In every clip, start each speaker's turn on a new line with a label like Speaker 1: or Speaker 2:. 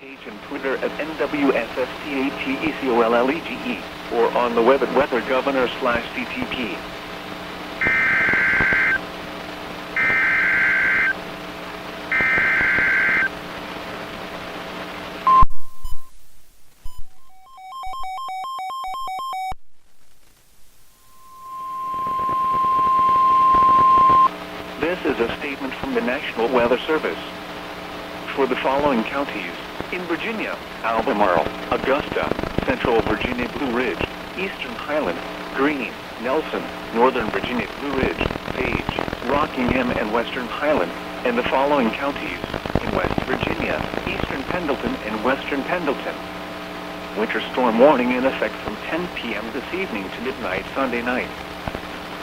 Speaker 1: Page and Twitter at NWSFTATECOLLEGE or on the web at weathergovernor/CTP. This is a statement from the National Weather Service. For the following counties, in Virginia, Albemarle, Augusta, Central Virginia Blue Ridge, Eastern Highland, Greene, Nelson, Northern Virginia Blue Ridge, Page, Rockingham and Western Highland, and the following counties, in West Virginia, Eastern Pendleton and Western Pendleton. Winter storm warning in effect from 10 p.m. this evening to midnight Sunday night.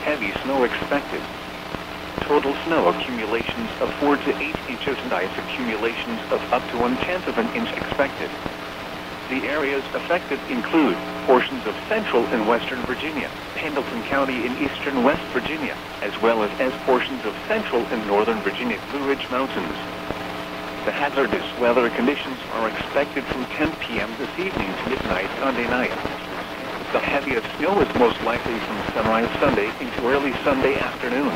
Speaker 1: Heavy snow expected. Total snow accumulations of 4 to 8 inches and ice accumulations of up to 1/10 of an inch expected. The areas affected include portions of central and western Virginia, Pendleton County in eastern West Virginia, as well as portions of central and northern Virginia Blue Ridge Mountains. The hazardous weather conditions are expected from 10 p.m. this evening to midnight Sunday night. The heaviest snow is most likely from sunrise Sunday into early Sunday afternoon.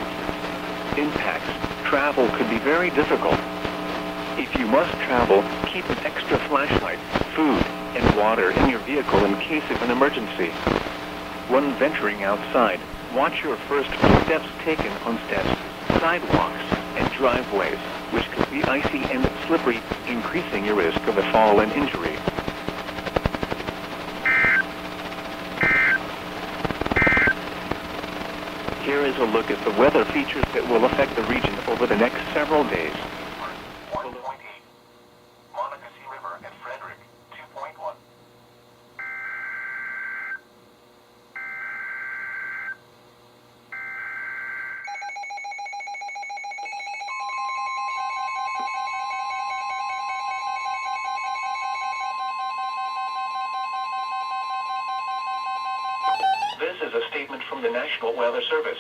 Speaker 1: Impacts. Travel could be very difficult. If you must travel, keep an extra flashlight, food, and water in your vehicle in case of an emergency. When venturing outside, watch your first few steps taken on steps, sidewalks, and driveways, which could be icy and slippery, increasing your risk of a fall and injury. Here is a look at the weather features that will affect the region over the next several days. 1.8. Monocacy River at Frederick, 2.1. This is a statement from the National Weather Service.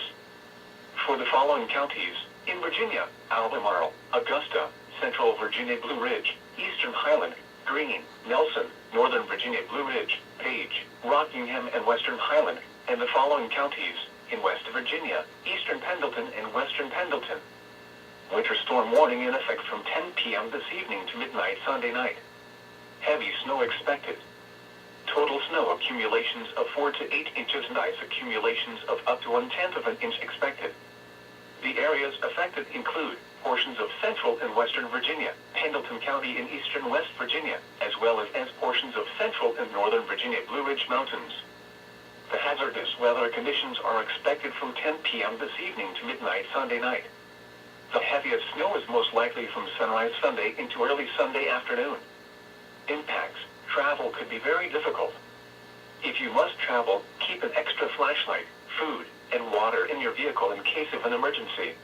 Speaker 1: For the following counties, in Virginia, Albemarle, Augusta, Central Virginia Blue Ridge, Eastern Highland, Greene, Nelson, Northern Virginia Blue Ridge, Page, Rockingham and Western Highland, and the following counties, in West Virginia, Eastern Pendleton and Western Pendleton. Winter storm warning in effect from 10 p.m. this evening to midnight Sunday night. Heavy snow expected. Total snow accumulations of 4 to 8 inches and ice accumulations of up to 1/10 of an inch expected. The areas affected include portions of central and western Virginia, Pendleton County in eastern West Virginia, as well as portions of central and northern Virginia Blue Ridge Mountains. The hazardous weather conditions are expected from 10 p.m. this evening to midnight Sunday night. The heaviest snow is most likely from sunrise Sunday into early Sunday afternoon. Impacts. Travel could be very difficult. If you must travel, keep an extra flashlight, food, and water in your vehicle in case of an emergency.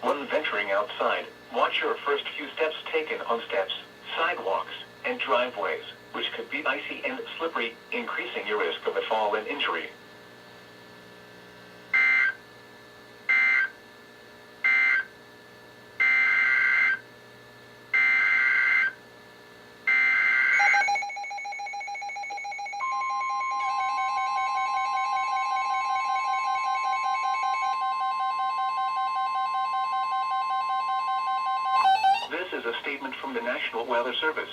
Speaker 1: When venturing outside, watch your first few steps taken on steps, sidewalks, and driveways, which could be icy and slippery, increasing your risk of a fall and injury. This is a statement from the National Weather Service.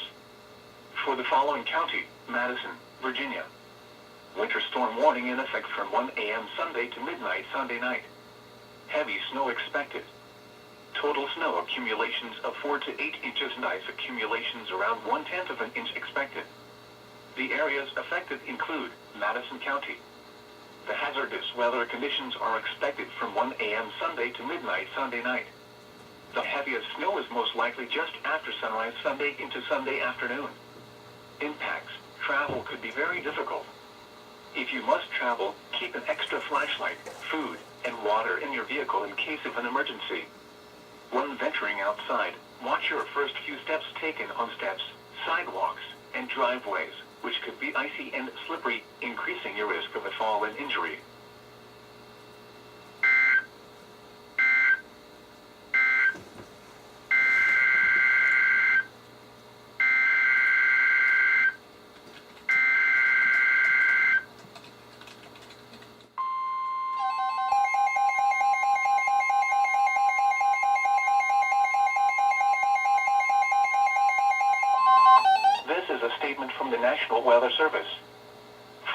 Speaker 1: For the following county, Madison, Virginia. Winter storm warning in effect from 1 a.m. Sunday to midnight Sunday night. Heavy snow expected. Total snow accumulations of 4 to 8 inches and ice accumulations around 1/10 of an inch expected. The areas affected include Madison County. The hazardous weather conditions are expected from 1 a.m. Sunday to midnight Sunday night. The heaviest snow is most likely just after sunrise Sunday into Sunday afternoon. Impacts. Travel could be very difficult. If you must travel, keep an extra flashlight, food, and water in your vehicle in case of an emergency. When venturing outside, watch your first few steps taken on steps, sidewalks, and driveways, which could be icy and slippery, increasing your risk of a fall and injury. is a statement from the National Weather Service.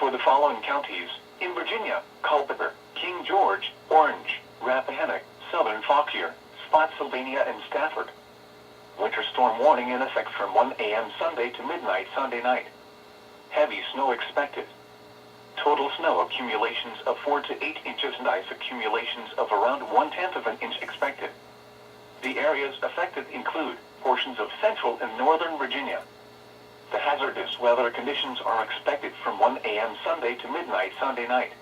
Speaker 1: For the following counties, in Virginia, Culpeper, King George, Orange, Rappahannock, Southern Fauquier, Spotsylvania, and Stafford. Winter storm warning in effect from 1 a.m. Sunday to midnight Sunday night. Heavy snow expected. Total snow accumulations of 4 to 8 inches and ice accumulations of around 1/10 of an inch expected. The areas affected include portions of central and northern Virginia. The hazardous weather conditions are expected from 1 a.m. Sunday to midnight Sunday night.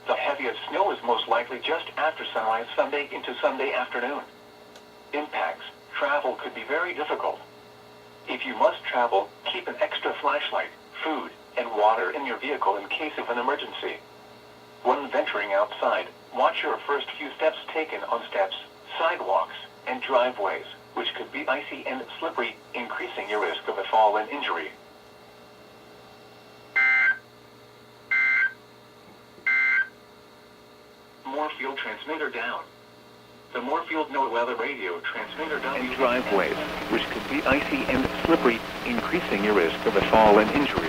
Speaker 1: The heaviest snow is most likely just after sunrise Sunday into Sunday afternoon. Impacts. Travel could be very difficult. If you must travel, keep an extra flashlight, food, and water in your vehicle in case of an emergency. When venturing outside, watch your first few steps taken on steps, sidewalks, and driveways, which could be icy and slippery, increasing your risk of a fall and injury. Moorfield transmitter down. The Moorfield NOAA weather radio transmitter down and driveways, which could be icy and slippery, increasing your risk of a fall and injury.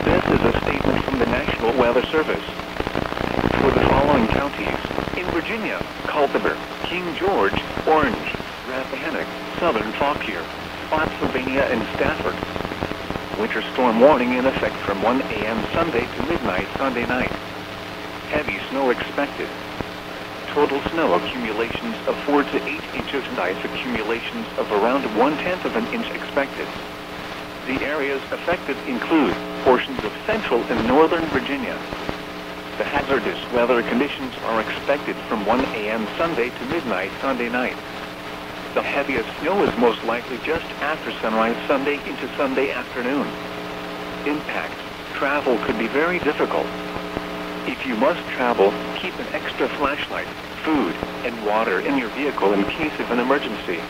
Speaker 1: This is a statement from the National Weather Service. For the following counties, in Virginia, Culpeper, King George, Orange, Rappahannock, Southern Fauquier, Spotsylvania, and Stafford. Winter storm warning in effect from 1 a.m. Sunday to midnight Sunday night. Heavy snow expected. Total snow accumulations of 4 to 8 inches and ice accumulations of around 1/10 of an inch expected. The areas affected include portions of central and northern Virginia. The hazardous weather conditions are expected from 1 a.m. Sunday to midnight Sunday night. The heaviest snow is most likely just after sunrise Sunday into Sunday afternoon. Impacts. Travel could be very difficult. If you must travel, keep an extra flashlight, food, and water in your vehicle in case of an emergency.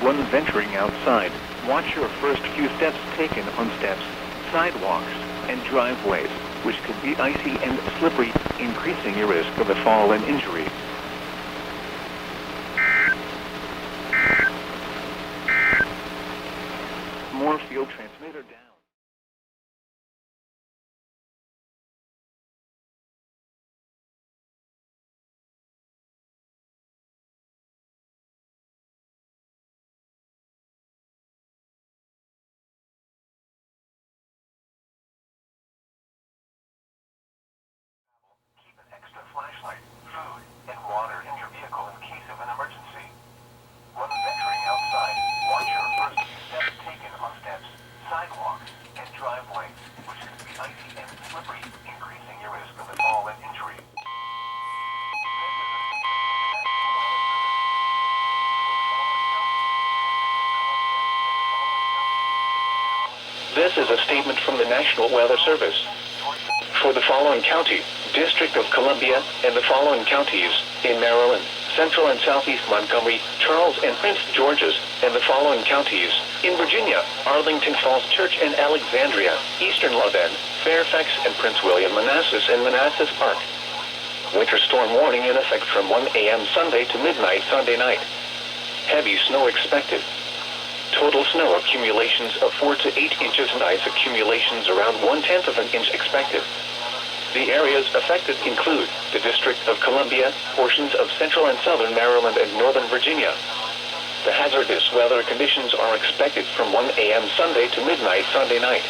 Speaker 1: When venturing outside, watch your first few steps taken on steps, sidewalks, and driveways, which could be icy and slippery, increasing your risk of a fall and injury. Moorfield transmitter down. Keep an extra flashlight, food, and water in your vehicle in case of an emergency. When venturing outside, watch your first few steps taken on steps, sidewalks, and driveways, which could be icy and slippery, increasing your risk of a fall and injury. This is a statement from the National Weather Service. For the following county, District of Columbia, and the following counties, in Maryland, Central and Southeast Montgomery, Charles and Prince George's, and the following counties, in Virginia, Arlington Falls Church and Alexandria, Eastern Lothian, Fairfax and Prince William, Manassas and Manassas Park. Winter storm warning in effect from 1 a.m. Sunday to midnight Sunday night. Heavy snow expected. Total snow accumulations of 4 to 8 inches and ice accumulations around 1/10 of an inch expected. The areas affected include the District of Columbia, portions of central and southern Maryland and northern Virginia. The hazardous weather conditions are expected from 1 a.m. Sunday to midnight Sunday night.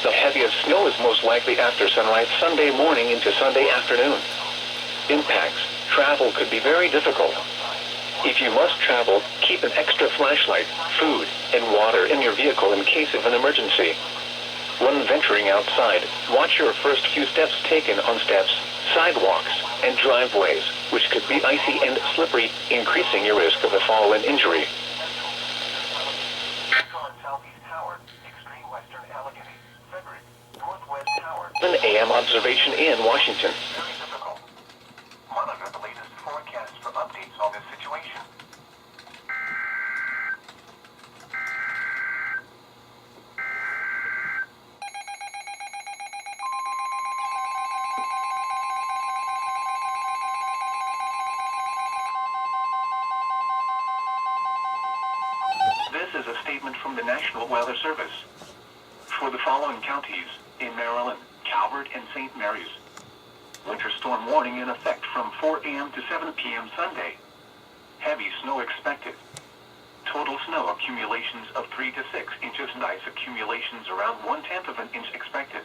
Speaker 1: The heaviest snow is most likely after sunrise Sunday morning into Sunday afternoon. Impacts. Travel could be very difficult. If you must travel, keep an extra flashlight, food, and water in your vehicle in case of an emergency. When venturing outside, watch your first few steps taken on steps, sidewalks, and driveways, which could be icy and slippery, increasing your risk of a fall and injury. Central and Southeast Howard, extreme western Allegheny, Frederick, Northwest Howard. 7 a.m. observation in Washington. Very difficult. Monitor the latest forecasts for updates on this situation. This is a statement from the National Weather Service. For the following counties, in Maryland, Calvert, and St. Mary's. Winter storm warning in effect from 4 a.m. to 7 p.m. Sunday. Heavy snow expected. Total snow accumulations of 3 to 6 inches and ice accumulations around 1/10 of an inch expected.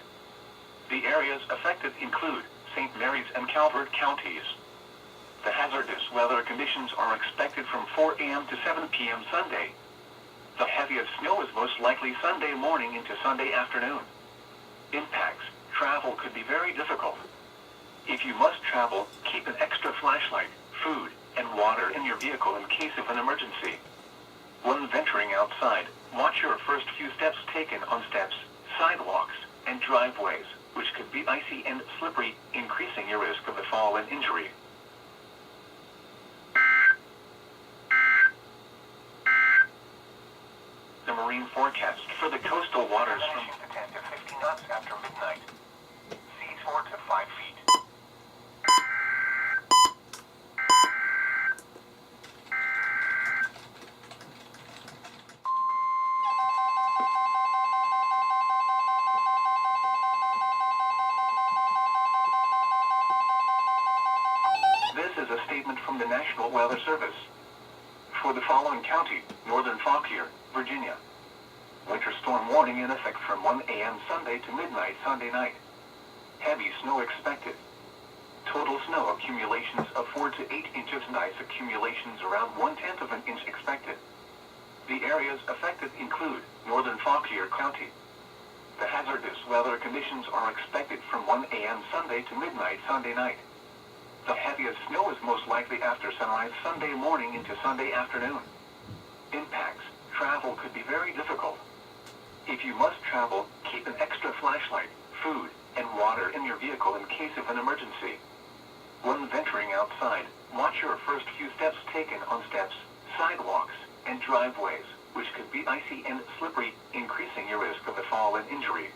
Speaker 1: The areas affected include St. Mary's and Calvert counties. The hazardous weather conditions are expected from 4 a.m. to 7 p.m. Sunday. The heaviest snow is most likely Sunday morning into Sunday afternoon. Impacts. Travel could be very difficult. If you must travel, keep an extra flashlight, food, and water in your vehicle in case of an emergency. When venturing outside, watch your first few steps taken on steps, sidewalks, and driveways, which could be icy and slippery, increasing your risk of a fall and injury. The marine forecast for the coastal waters from 10 to 50 knots after midnight. Seas 4 to 5 feet. This is a statement from the National Weather Service. For the following county, Northern Fauquier, Virginia. Winter storm warning in effect from 1 a.m. Sunday to midnight Sunday night. Heavy snow expected. Total snow accumulations of 4 to 8 inches and ice accumulations around 1/10 of an inch expected. The areas affected include Northern Fauquier County. The hazardous weather conditions are expected from 1 a.m. Sunday to midnight Sunday night. The heaviest snow is most likely after sunrise Sunday morning into Sunday afternoon. Impacts. Travel could be very difficult. If you must travel, keep an extra flashlight, food, and water in your vehicle in case of an emergency. When venturing outside, watch your first few steps taken on steps, sidewalks, and driveways, which could be icy and slippery, increasing your risk of a fall and injury.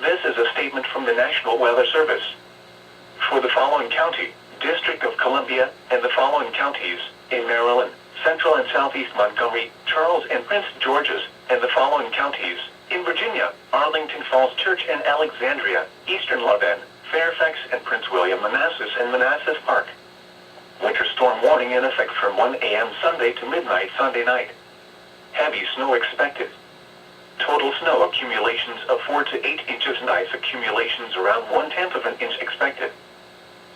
Speaker 1: This is a statement from the National Weather Service. For the following county, District of Columbia, and the following counties, in Maryland, Central and Southeast Montgomery, Charles and Prince George's, and the following counties, in Virginia, Arlington Falls Church and Alexandria, Eastern Lothan, Fairfax and Prince William, Manassas and Manassas Park. Winter storm warning in effect from 1 a.m. Sunday to midnight Sunday night. Heavy snow expected. Total snow accumulations of 4 to 8 inches and ice accumulations around 1/10 of an inch expected.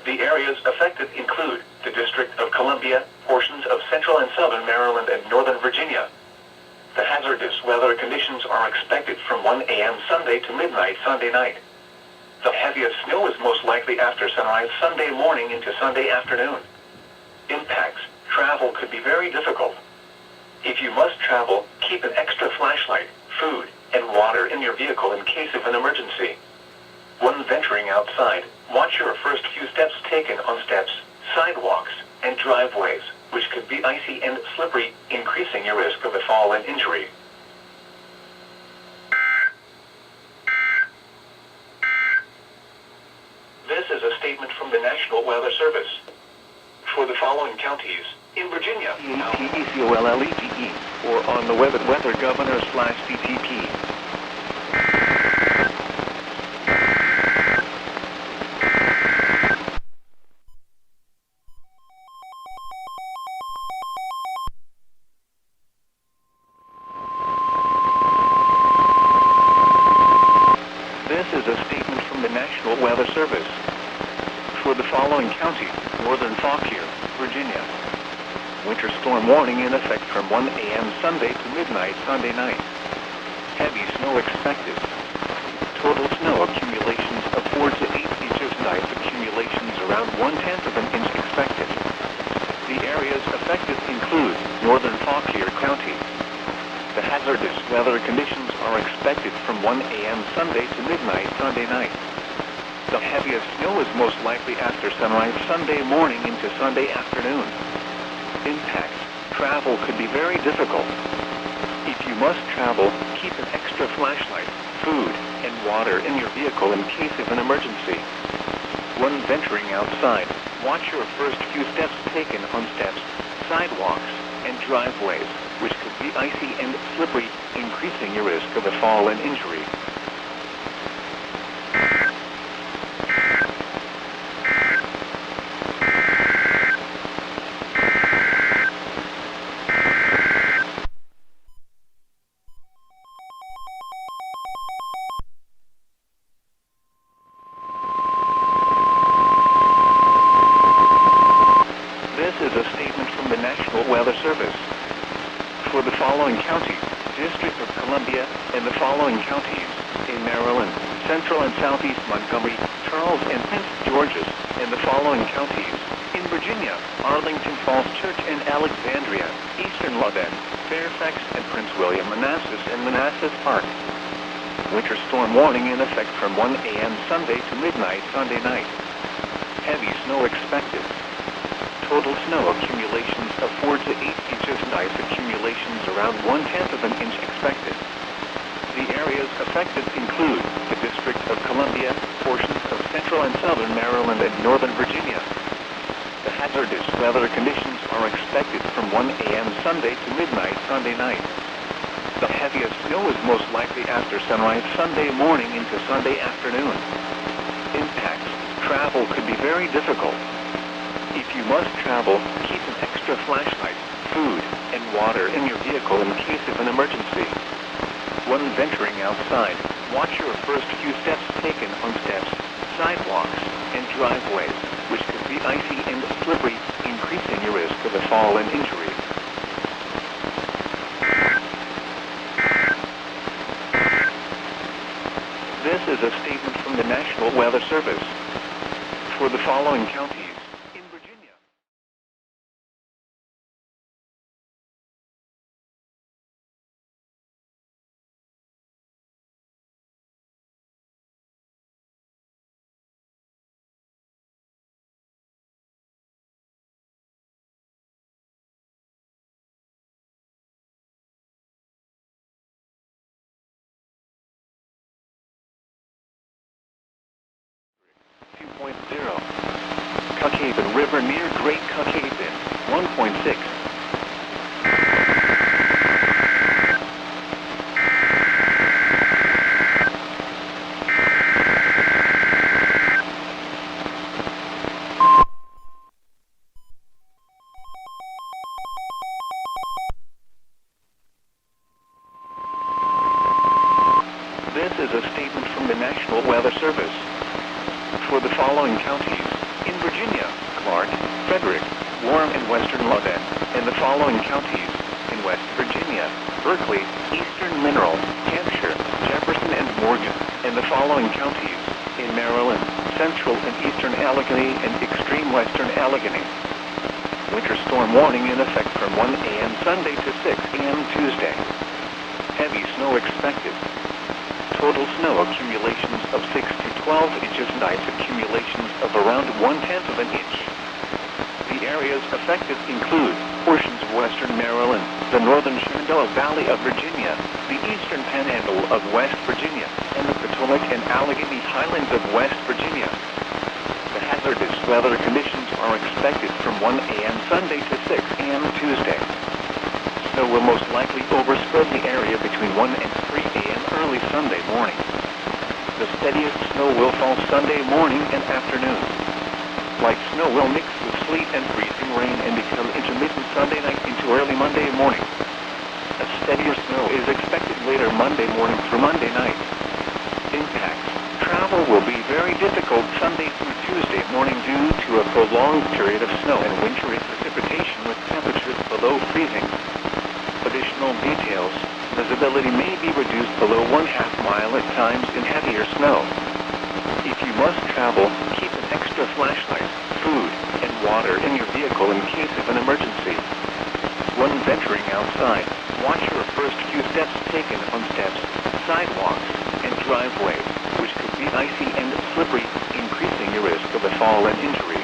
Speaker 1: The areas affected include the District of Columbia, portions of Central and Southern Maryland and Northern Virginia. The hazardous weather conditions are expected from 1 a.m. Sunday to midnight Sunday night. The heaviest snow is most likely after sunrise Sunday morning into Sunday afternoon. Impacts. Travel could be very difficult. If you must travel, keep an extra flashlight, food, and water in your vehicle in case of an emergency. When venturing outside, watch your first few steps taken on steps, sidewalks, and driveways, which could be icy and slippery, increasing your risk of a fall and injury. This is a statement from the National Weather Service. For the following counties, in Virginia, EAS, or on the weather governor/CTP. This is a statement from the National Weather Service. For the following county, Northern Fauquier, Virginia. Winter storm warning in effect from 1 a.m. Sunday to midnight Sunday night. Heavy snow expected. Total snow accumulations of 4 to 8 inches and ice accumulations around 1/10 of an inch expected. The areas affected include Northern Fauquier County. The hazardous weather conditions are expected from 1 a.m. Sunday to midnight Sunday night. The heaviest snow is most likely after sunrise Sunday morning into Sunday afternoon. Impacts. Travel could be very difficult. If you must travel, keep an extra flashlight, food, and water in your vehicle in case of an emergency. When venturing outside, watch your first few steps taken on steps, sidewalks, and driveways, which could be icy and slippery, increasing your risk of a fall and injury. This is a statement from the National Weather Service. For the following counties, District of Columbia, and the following counties, in Maryland, Central and Southeast Montgomery, Charles and Prince George's, and the following counties, in Virginia, Arlington Falls Church and Alexandria, Eastern Lothian, Fairfax and Prince William, Manassas and Manassas Park. Winter storm warning in effect from 1 a.m. Sunday to midnight Sunday night. Heavy snow expected. Total snow accumulations of 4 to 8 inches and ice accumulations around 1/10 of an inch expected. The areas affected include the District of Columbia, portions of central and southern Maryland and northern Virginia. The hazardous weather conditions are expected from 1 a.m. Sunday to midnight Sunday night. The heaviest snow is most likely after sunrise Sunday morning into Sunday afternoon. Impacts. Travel could be very difficult. If you must travel, keep an extra flashlight, food, and water in your vehicle in case of an emergency. When venturing outside, watch your first few steps taken on steps, sidewalks, and driveways, which could be icy and slippery, increasing your risk of a fall and injury. This is a statement from the National Weather Service. For the following counties, Cuckhaven River near Great Cuckhaven, 1.6. This is a statement from the National Weather Service. For the following counties, in Virginia, Clark, Frederick, Warren and Western Lothian, and the following counties, in West Virginia, Berkeley, Eastern Mineral, Hampshire, Jefferson and Morgan, and the following counties, in Maryland, Central and Eastern Allegheny and Extreme Western Allegheny. Winter storm warning in effect from 1 a.m. Sunday to 6 a.m. Tuesday. Heavy snow expected. Total snow accumulations of 6 to 12 inches and ice accumulations of around 1/10 of an inch. The areas affected include portions of western Maryland, the northern Shenandoah Valley of Virginia, the eastern panhandle of West Virginia, and the Potomac and Allegheny Highlands of West Virginia. The hazardous weather conditions are expected from 1 a.m. Sunday to 6 a.m. Tuesday. Snow will most likely overspread the area between 1 and 3 a.m. early Sunday morning. The steadiest snow will fall Sunday morning and afternoon. Light snow will mix with sleet and freezing rain and become intermittent Sunday night into early Monday morning. A steadier snow is expected later Monday morning through Monday night. Impacts. Travel will be very difficult Sunday through Tuesday morning due to a prolonged period of snow and wintry precipitation with temperatures below freezing. Additional details. Visibility may be reduced below 1/2 mile at times in heavier snow. If you must travel, keep an extra flashlight, food, and water in your vehicle in case of an emergency. When venturing outside, watch your first few steps taken on steps, sidewalks, and driveways, which could be icy and slippery, increasing your risk of a fall and injury.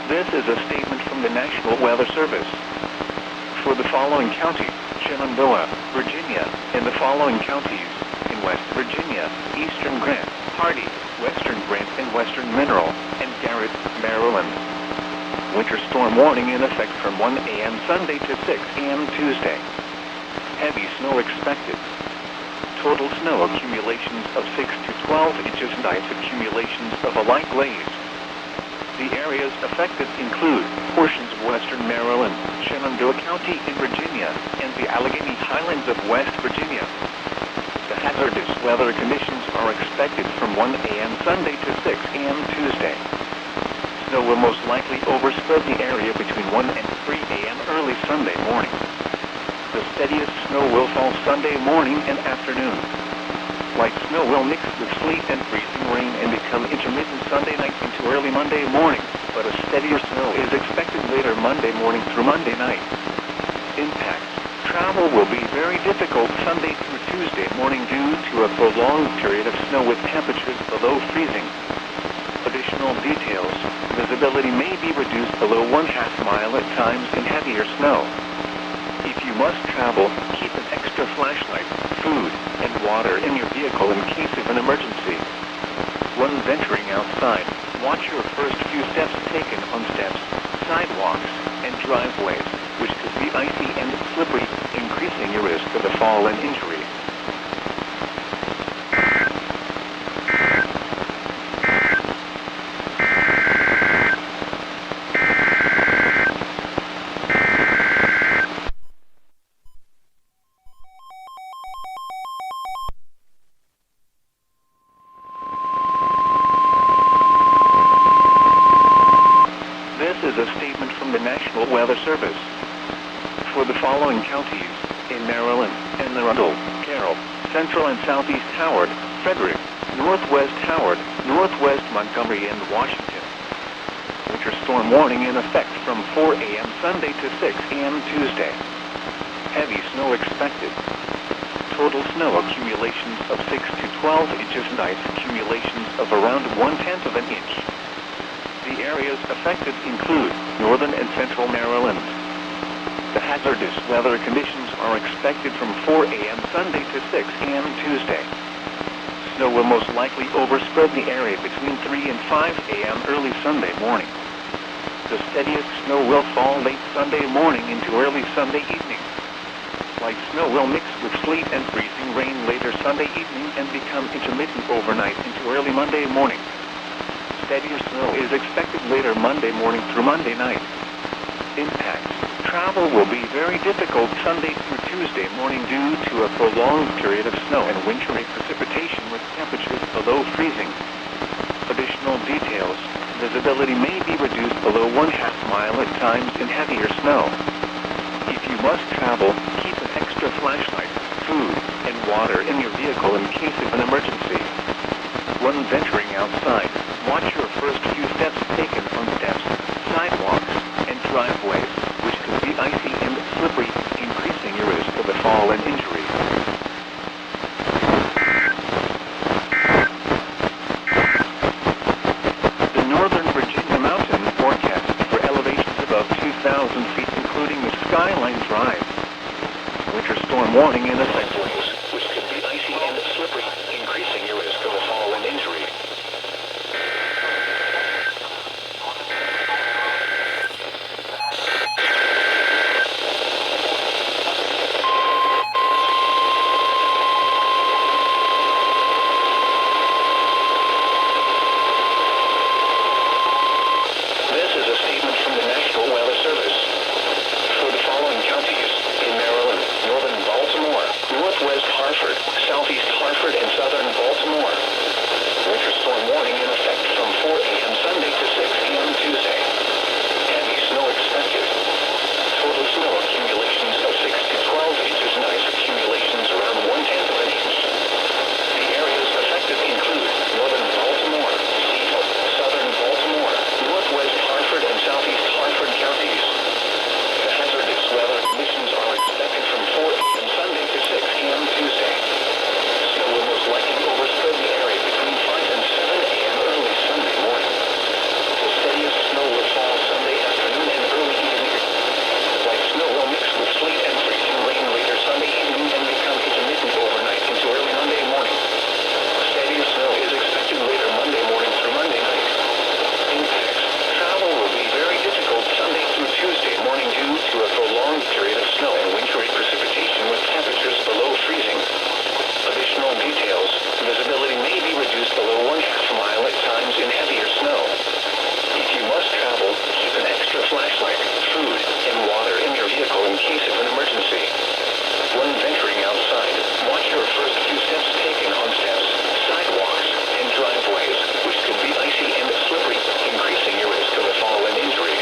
Speaker 1: This is a statement from the National Weather Service. For the following counties, Shenandoah, Virginia, and the following counties in West Virginia, Eastern Grant, Hardy, Western Grant, and Western Mineral, and Garrett, Maryland. Winter storm warning in effect from 1 a.m. Sunday to 6 a.m. Tuesday. Heavy snow expected. Total snow accumulations of 6 to 12 inches and ice accumulations of a light glaze. The areas affected include portions of western Maryland, Shenandoah County in Virginia, and the Allegheny Highlands of West Virginia. The hazardous weather conditions are expected from 1 a.m. Sunday to 6 a.m. Tuesday. Snow will most likely overspread the area between 1 and 3 a.m. early Sunday morning. The steadiest snow will fall Sunday morning and afternoon. Light snow will mix with sleet and freezing rain and become intermittent Sunday night into early Monday morning, but a steadier snow is expected later Monday morning through Monday night. Impacts. Travel will be very difficult Sunday through Tuesday morning due to a prolonged period of snow with temperatures below freezing. Additional details. Visibility may be reduced below 1/2 mile at times in heavier snow. If you must travel, keep an extra flashlight, food, and water in your vehicle in case of an emergency. When venturing outside, watch your first few steps taken on steps, sidewalks, and driveways, which could be icy and slippery, increasing your risk of a fall and injury. This is a statement from the National Weather Service. For the following counties in Maryland, Anne Arundel, Carroll, Central and Southeast Howard, Frederick, Northwest Howard, Northwest Montgomery, and Washington. Winter storm warning in effect from 4 a.m. Sunday to 6 a.m. Tuesday. Heavy snow expected. Total snow accumulations of 6 to 12 inches and ice accumulations of around 1/10 of an inch. The areas affected include northern and central Maryland. The hazardous weather conditions are expected from 4 a.m. Sunday to 6 a.m. Tuesday. Snow will most likely overspread the area between 3 and 5 a.m. early Sunday morning. The steadiest snow will fall late Sunday morning into early Sunday evening. Light snow will mix with sleet and freezing rain later Sunday evening and become intermittent overnight into early Monday morning. Steadier snow is expected later Monday morning through Monday night. Impacts. Travel will be very difficult Sunday through Tuesday morning due to a prolonged period of snow and wintry precipitation with temperatures below freezing. Additional details. Visibility may be reduced below 1/2 mile at times in heavier snow. If you must travel, keep an extra flashlight, food, and water in your vehicle in case of an emergency. When venturing outside, watch your first few steps taken on steps, sidewalks, and driveways, which could be icy and slippery, increasing your risk of a fall and injury. The Northern Virginia mountain forecast for elevations above 2,000 feet, including the Skyline Drive. Winter storm warning in effect, which could be icy and slippery, increasing your risk of a fall and injury. flashlight, food, and water in your vehicle in case of an emergency. When venturing outside, watch your first few steps taken on steps, sidewalks, and driveways, which could be icy and slippery, increasing your risk of a fall and injury.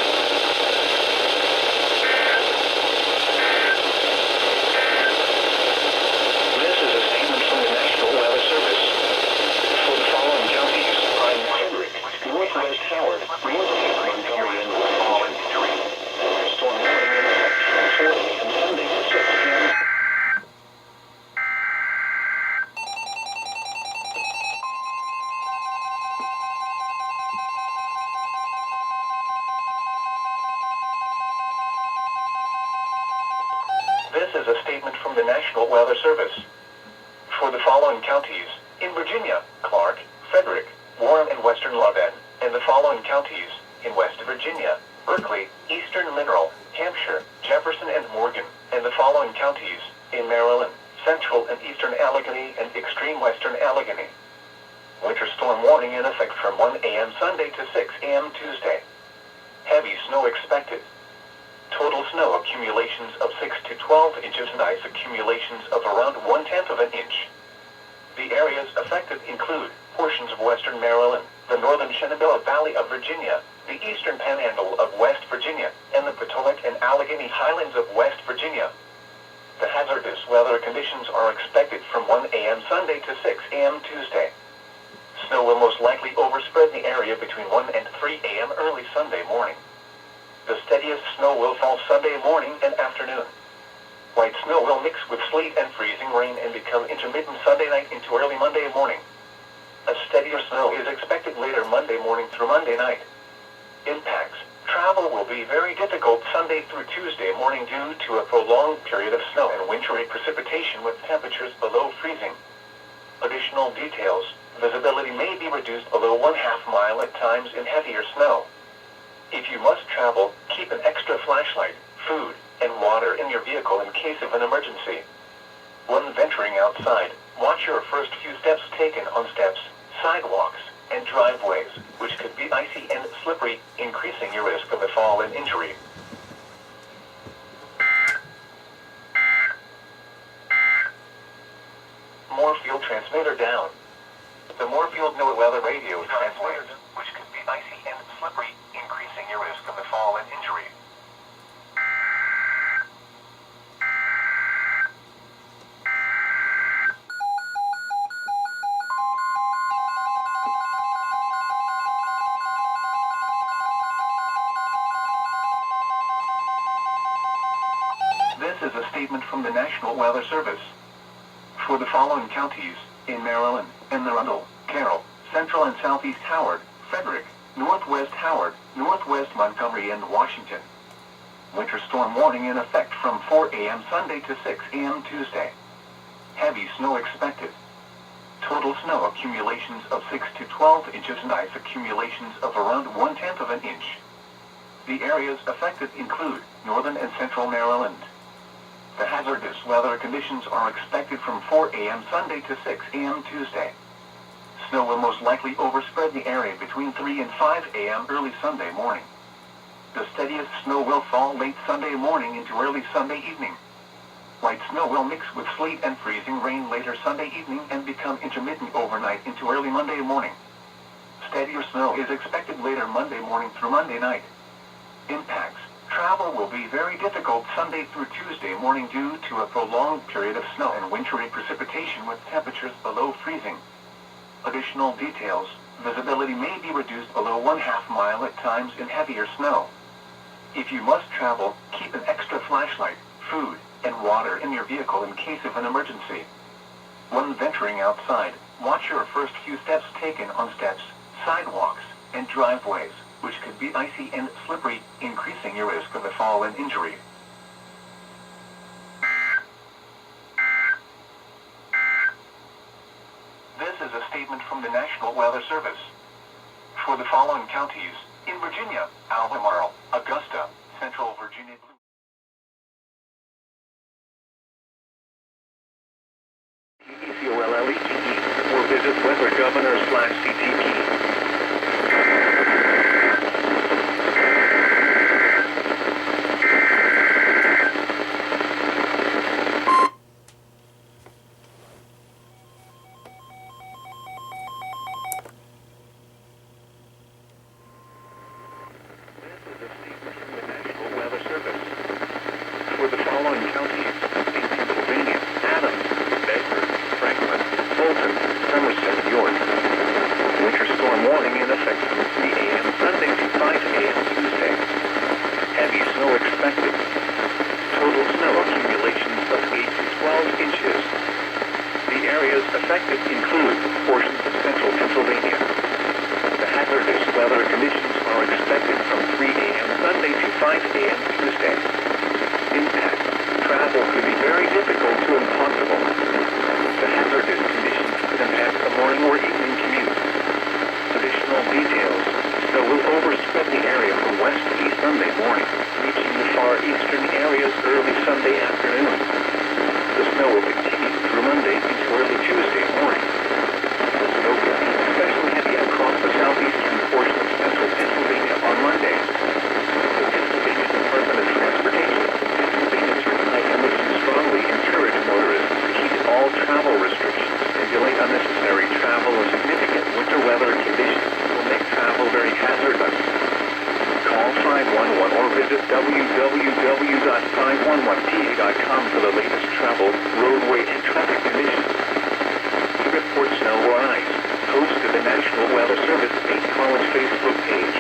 Speaker 1: This is a statement from the National Weather Service. For the following counties, I'm Frederick, Northwest Howard, Northeast Montgomery, and West Virginia. Storm warning in effect from 4 a.m. Sunday to 6 p.m. This is a statement from the National Weather Service. For the following counties, in Virginia, Clark, Frederick, Warren, and Western Lothian, and the following counties, in West Virginia, Berkeley, Eastern Mineral, Hampshire, Jefferson, and Morgan, and the following counties, in Maryland, Central and Eastern Allegheny, and Extreme Western Allegheny. Winter storm warning in effect from 1 a.m. Sunday to 6 a.m. Tuesday. Heavy snow expected. Total snow accumulations of 6 to 12 inches and ice accumulations of around 1/10 of an inch. The areas affected include portions of western Maryland, the northern Shenandoah Valley of Virginia, the eastern panhandle of West Virginia, and the Potomac and Allegheny Highlands of West Virginia. The hazardous weather conditions are expected from 1 a.m. Sunday to 6 a.m. Tuesday. Snow will most likely overspread the area between 1 and 3 a.m. early Sunday morning. The steadiest snow will fall Sunday morning and afternoon. White snow will mix with sleet and freezing rain and become intermittent Sunday night into early Monday morning. A steadier snow is expected later Monday morning through Monday night. Impacts. Travel will be very difficult Sunday through Tuesday morning due to a prolonged period of snow and wintry precipitation with temperatures below freezing. Additional details. Visibility may be reduced below 1/2 mile at times in heavier snow. If you must travel, keep an extra flashlight, food, and water in your vehicle in case of an emergency. When venturing outside, watch your first few steps taken on steps, sidewalks, and driveways, which could be icy and slippery, increasing your risk of a fall and injury. Moorfield transmitter down. The Moorfield NOAA weather radio transmitters, which could be icy and slippery, increasing your risk of a fall and injury. This is a statement from the National Weather Service. For the following counties, in Maryland, Anne Arundel, Carroll, Central and Southeast Howard, Frederick, Northwest Howard, Northwest Montgomery, and Washington. Winter storm warning in effect from 4 a.m. Sunday to 6 a.m. Tuesday. Heavy snow expected. Total snow accumulations of 6 to 12 inches and ice accumulations of around 1/10 of an inch. The areas affected include northern and central Maryland. The hazardous weather conditions are expected from 4 a.m. Sunday to 6 a.m. Tuesday. Snow will most likely overspread the area between 3 and 5 a.m. early Sunday morning. The steadiest snow will fall late Sunday morning into early Sunday evening. Light snow will mix with sleet and freezing rain later Sunday evening and become intermittent overnight into early Monday morning. Steadier snow is expected later Monday morning through Monday night. Impacts. Travel will be very difficult Sunday through Tuesday morning due to a prolonged period of snow and wintry precipitation with temperatures below freezing. Additional details. Visibility may be reduced below 1/2 mile at times in heavier snow. If you must travel, keep an extra flashlight, food, and water in your vehicle in case of an emergency. When venturing outside, watch your first few steps taken on steps, sidewalks, and driveways, which could be icy and slippery, increasing your risk of a fall and injury. This is a statement from the National Weather Service. For the following counties, in Virginia, Albemarle, Augusta, Central Virginia, ECOLLETE, or visit weathergovernor/CTP. in effect from 3 a.m. Sunday to 5 a.m. Tuesday. Heavy snow expected. Total snow accumulations of 8 to 12 inches. The areas affected include portions of central Pennsylvania. The hazardous weather conditions are expected from 3 a.m. Sunday to 5 a.m. Tuesday. Impact. Travel could be very difficult to impossible. The hazardous conditions could impact the morning or evening commute. Additional details. Snow will overspread the area from west to east Sunday morning, reaching the far eastern areas early Sunday afternoon. The snow will continue through Monday into early Tuesday morning. The snow could be especially heavy across the southeastern portion of central Pennsylvania on Monday. The Pennsylvania Department of Transportation, Pennsylvania Turnpike Commission strongly encourage motorists to heed all travel restrictions and delay unnecessary travel as significant winter weather conditions will make travel very hazardous. Call 511 or visit www.511pa.com for the latest travel, roadway, and traffic conditions. To report snow or ice, post to the National Weather Service State College Facebook page.